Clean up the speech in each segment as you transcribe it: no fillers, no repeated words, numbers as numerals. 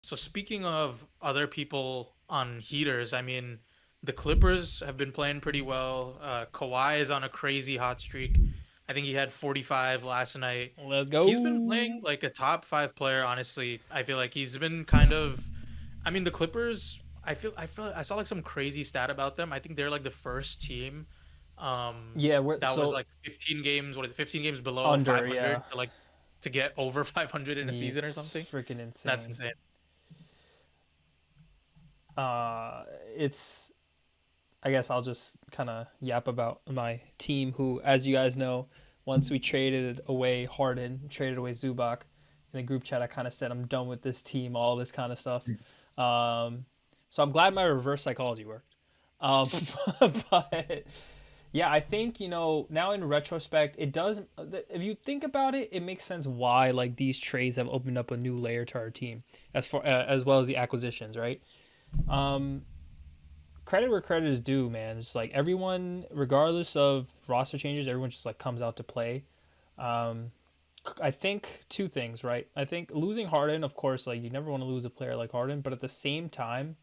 So speaking of other people on heaters, I mean, the Clippers have been playing pretty well. Kawhi is on a crazy hot streak. I think he had 45 last night. Let's He's been playing go. like a top five player, honestly. I feel like he's been kind of, I mean, the Clippers, I saw like some crazy stat about them. I think they're like the first team Yeah, we're that was so like 15 games, what is it, 15 games below under. Yeah, 500 to get over 500 in a yeah, season or it's something. freaking That's insane. insane. Uh, it's. I guess I'll just kind of yap about my team, who, as you guys know, once we traded away Harden, traded away Zubac, in the group chat, I kind of said I'm done with this team, all this kind of stuff. Um, so I'm glad my reverse psychology worked. Um, but yeah, I think now in retrospect, it does. If you think about it, it makes sense why like these trades have opened up a new layer to our team, as well as the acquisitions, right? Um, Credit where credit is due, man. It's like everyone, regardless of roster changes, everyone just like comes out to play. Um, I think two things, right? I think losing Harden, of course, like you never want to lose a player like Harden, but at the same time,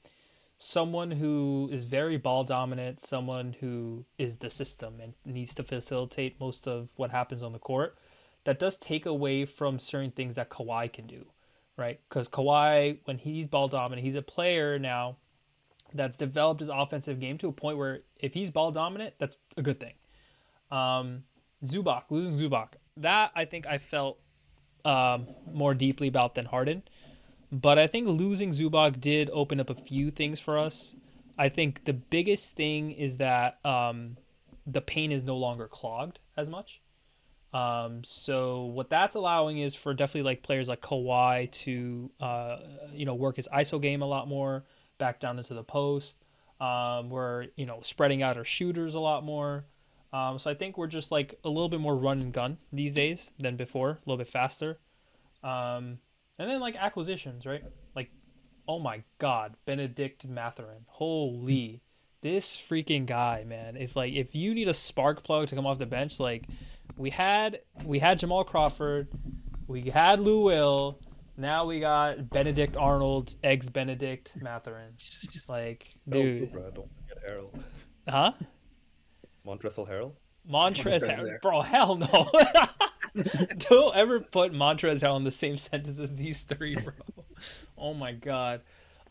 someone who is very ball dominant, someone who is the system and needs to facilitate most of what happens on the court, that does take away from certain things that Kawhi can do, right? Because Kawhi, when he's ball dominant, he's a player now that's developed his offensive game to a point where if he's ball dominant, that's a good thing. Um, losing Zubac, that I think I felt more deeply about than Harden. But I think losing Zubac did open up a few things for us. I think the biggest thing is that the paint is no longer clogged as much. So what that's allowing is for definitely like players like Kawhi to work his ISO game a lot more, back down into the post. We're spreading out our shooters a lot more. So I think we're just like a little bit more run and gun these days than before, a little bit faster. Um, and then like acquisitions, right? Like, oh my God, Benedict Mathurin, holy, this freaking guy, man. If you need a spark plug to come off the bench, like we had Jamal Crawford, we had Lou Will, now we got Benedict Arnold, eggs Benedict Mathurin. Like, Oh, dude, bro, don't forget Harold. huh? Montrezl Harrell? Montrez, Montrez there. bro, hell no. Don't ever put Montrez Harrell in the same sentence as these three, bro. Oh my God.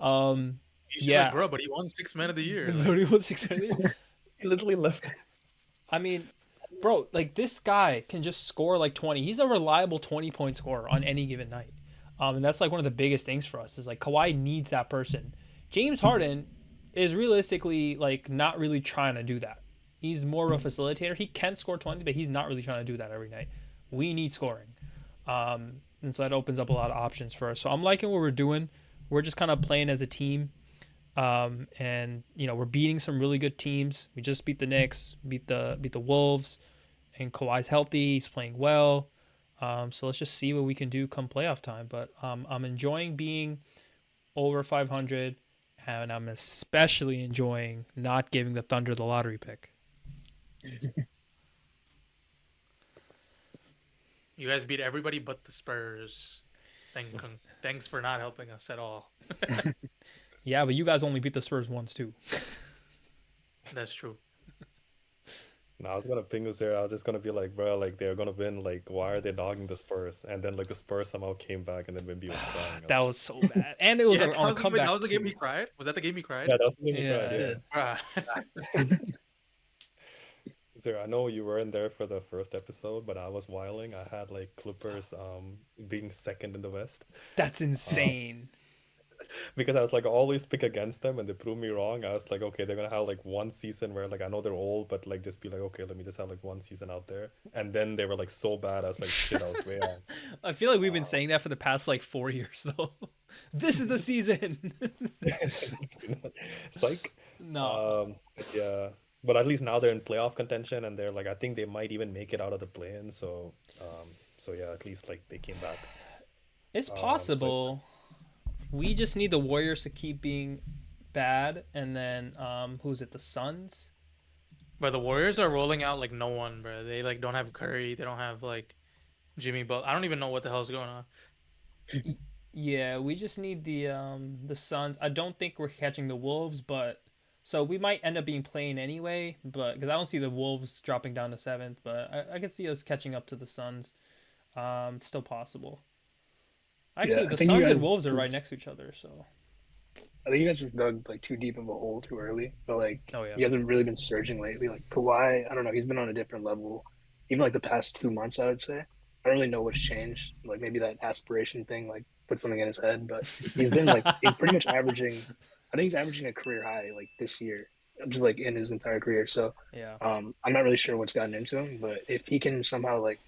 Um, He's just like, yeah. bro, but he won six man of the year. Like, Literally was 6 minutes. He literally left. I mean, bro, like this guy can just score like 20. He's a reliable 20-point scorer on any given night. And that's like one of the biggest things for us is like Kawhi needs that person. James Harden is realistically like not really trying to do that. He's more of a facilitator. He can score 20, but he's not really trying to do that every night. We need scoring. And so that opens up a lot of options for us. So I'm liking what we're doing. We're just kind of playing as a team. And we're beating some really good teams. We just beat the Knicks, beat the Wolves, and Kawhi's healthy. He's playing well. So let's just see what we can do come playoff time. But I'm enjoying being over 500, and I'm especially enjoying not giving the Thunder the lottery pick. you guys beat everybody but the Spurs. Thanks for not helping us at all. Yeah, but you guys only beat the Spurs once too. That's true. No, I was gonna ping us there. I was just gonna be like, bro, like they're gonna win. Like, why are they dogging the Spurs? And then like the Spurs somehow came back, and then Wemby was crying. That was so bad, and it was Yeah, on a comeback. that was the game too. he cried. Was that the game he cried? Yeah, that was the game he Yeah. cried. Yeah. Bruh. Sir, I know you weren't there for the first episode, but I was wiling. I had like Clippers being second in the West. That's Uh, insane. because I was like always pick against them and they proved me wrong. I was like, okay, they're gonna have like one season where like I know they're old, but like just be like, okay, let me just have like one season out there. And then they were like so bad, I was like, shit, I was way wrong. I feel like we've been Uh, saying that for the past like 4 years though. This is the season. it's like, No. yeah. But at least now they're in playoff contention and they're like, I think they might even make it out of the play-in. So yeah, at least like they came back. It's So possible. We just need the Warriors to keep being bad, and then who's it? The Suns. But the Warriors are rolling out like no one, bro. They like don't have Curry. They don't have like Jimmy Butler. I don't even know what the hell's going on. Yeah, we just need the Suns. I don't think we're catching the Wolves, but so we might end up being playing anyway. But because I don't see the Wolves dropping down to seventh, but I can see us catching up to the Suns. It's still possible. Yeah, Actually, I the think you Suns and guys Wolves are right just next to each other. So I think you guys just dug like too deep of a hole too early. But like oh yeah, you haven't really been surging lately. Like Kawhi, I don't know, he's been on a different level. Even like the past 2 months, I would say. I don't really know what's changed. Like maybe that aspiration thing like put something in his head. But he's pretty much averaging. I think he's averaging a career high like this year, just like in his entire career. So yeah, I'm not really sure what's gotten into him. But if he can somehow like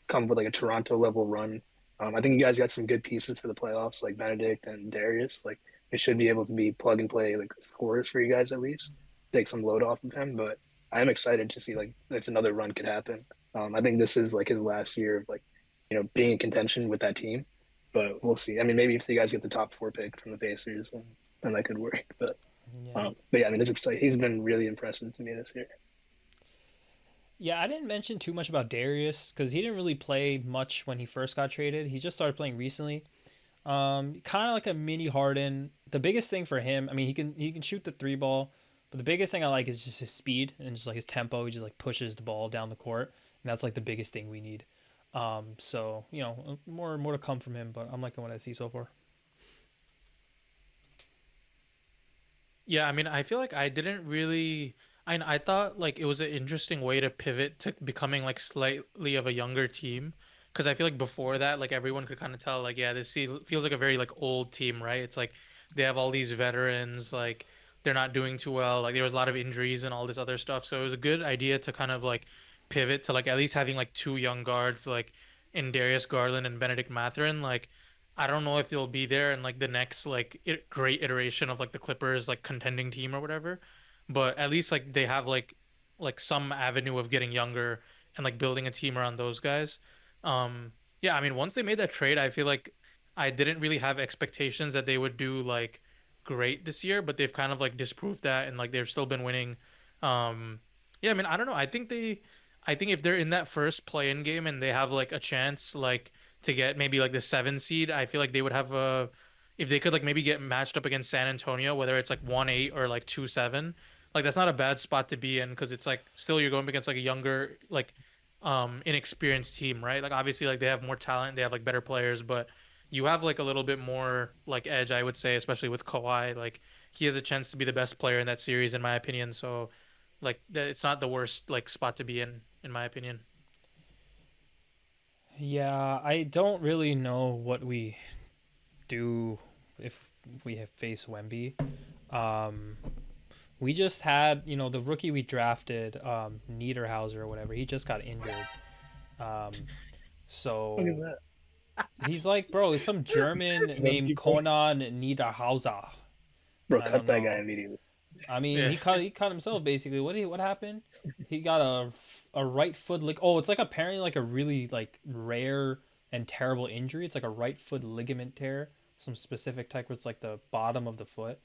come with like a Toronto level run. I think you guys got some good pieces for the playoffs, like Benedict and Darius. Like they should be able to be plug and play like scorers for you guys at least, take some load off of him. But I am excited to see like if another run could happen. I think this is like his last year of like being in contention with that team. But we'll see. I mean, maybe if you guys get the top four pick from the Pacers, then that could work. yeah. But yeah, I mean, it's exciting. He's been really impressive to me this year. Yeah, I didn't mention too much about Darius because he didn't really play much when he first got traded. He just started playing recently. Kind of like a mini Harden. The biggest thing for him, I mean, he can shoot the three ball, but the biggest thing I like is just his speed and just like his tempo. He just like pushes the ball down the court, and that's like the biggest thing we need. So more to come from him, but I'm liking what I see so far. Yeah, I mean, I feel like I didn't really. I thought like it was an interesting way to pivot to becoming like slightly of a younger team, because I feel like before that, like everyone could kind of tell, like, yeah, this feels like a very like old team, right? It's like they have all these veterans, like they're not doing too well, like there was a lot of injuries and all this other stuff. So it was a good idea to kind of like pivot to like at least having like two young guards, like in Darius Garland and Benedict Mathurin, like. I don't know if they'll be there in like the next like great iteration of like the Clippers like contending team or whatever, but at least like they have like some avenue of getting younger and like building a team around those guys. Yeah, I mean once they made that trade, I feel like I didn't really have expectations that they would do like great this year, but they've kind of like disproved that and like they've still been winning. Yeah, I mean I don't know. I think if they're in that first play-in game and they have like a chance like to get maybe like the 7 seed, I feel like they would have a if they could like maybe get matched up against San Antonio, whether it's like 1-8 or like 2-7, like that's not a bad spot to be in because it's like still you're going against like a younger like inexperienced team, right? Like obviously like they have more talent, they have like better players, but you have like a little bit more like edge, I would say, especially with Kawhi. Like he has a chance to be the best player in that series, in my opinion. So like it's not the worst like spot to be in my opinion. Yeah, I don't really know what we do if we have face Wemby. Um, we just had, the rookie we drafted, Niederhauser or whatever. He just got injured. Um, What is so that? he's like, bro, he's some German When named people Conan Niederhauser. Bro, I cut don't that guy know. immediately. I mean, Yeah. he cut himself basically. What happened? He got a right foot Oh, it's like apparently like a really like rare and terrible injury. It's like a right foot ligament tear, some specific type where it's like the bottom of the foot.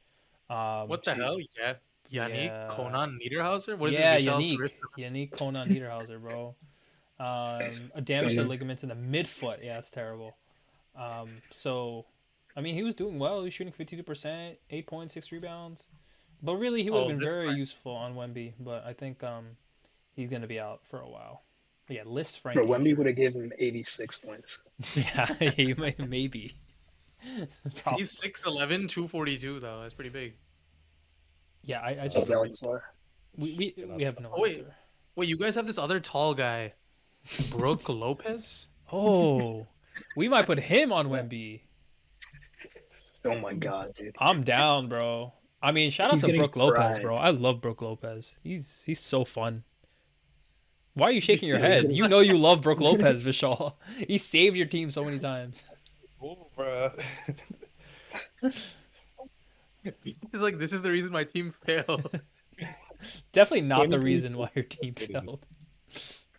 Um, What the hell? Jesus. Yeah. Yannick yeah, Conan Niederhauser? What is this, yeah, Michel Yannick, Swift? Yannick Conan Niederhauser, bro. A damage to the Gunner. ligaments in the midfoot. Yeah, it's terrible. So, I mean, he was doing well. He was shooting 52%, 8 points, 6 rebounds. But really, he would have Oh, been this very one. useful on Wemby. But I think he's gonna be out for a while. But yeah, list Bro, Frankie, Wemby would sure. have given him 86 points. Yeah, maybe. He's 6'11", 242 though. That's pretty big. Yeah, I Like just we Alex Lar. we cannot have stop. no Oh wait, answer. wait, you guys have this other tall guy, Brooke Lopez? Oh, we might put him on Yeah. Wemby. Oh my God, dude. I'm down, bro. I mean, shout out He's to getting Brooke Lopez, fried. bro. I love Brooke Lopez. He's so fun. Why are you shaking your He's head? getting You know you love Brooke Lopez, Vishal. He saved your team so many times. Oh, bruh. He's like, this is the reason my team failed. Definitely not the 2022 reason why your team kidding. failed.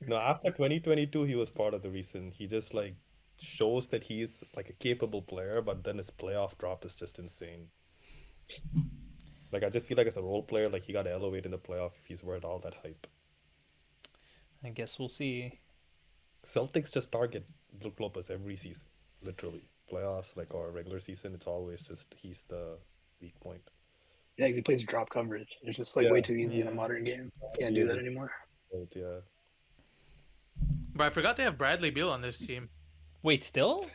No, after 2022, he was part of the reason. He just like shows that he's like a capable player, but then his playoff drop is just insane. Like I just feel like as a role player, like he got to elevate in the playoff if he's worth all that hype. I guess we'll see. Celtics just target Brook Lopez every season, literally. playoffs, like or regular season, it's always just he's the weak point. Yeah, 'cause he plays drop coverage. It's just like way Yeah, too easy in a Yeah. modern game. gotta Can't be do that able to anymore. both, yeah. But I forgot they have Bradley Beal on this team. Wait, still?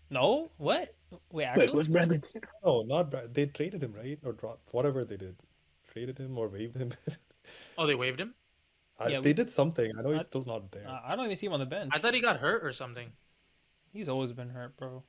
No? What? Wait, Wait, actually? what's Bradley Beal? No, not Brad. They traded him, right? Or dropped whatever they did. Traded him or waived him. Oh, they waived him? Yeah, They did something. I know I, he's still not there. I don't even see him on the bench. I thought he got hurt or something. He's always been hurt, bro.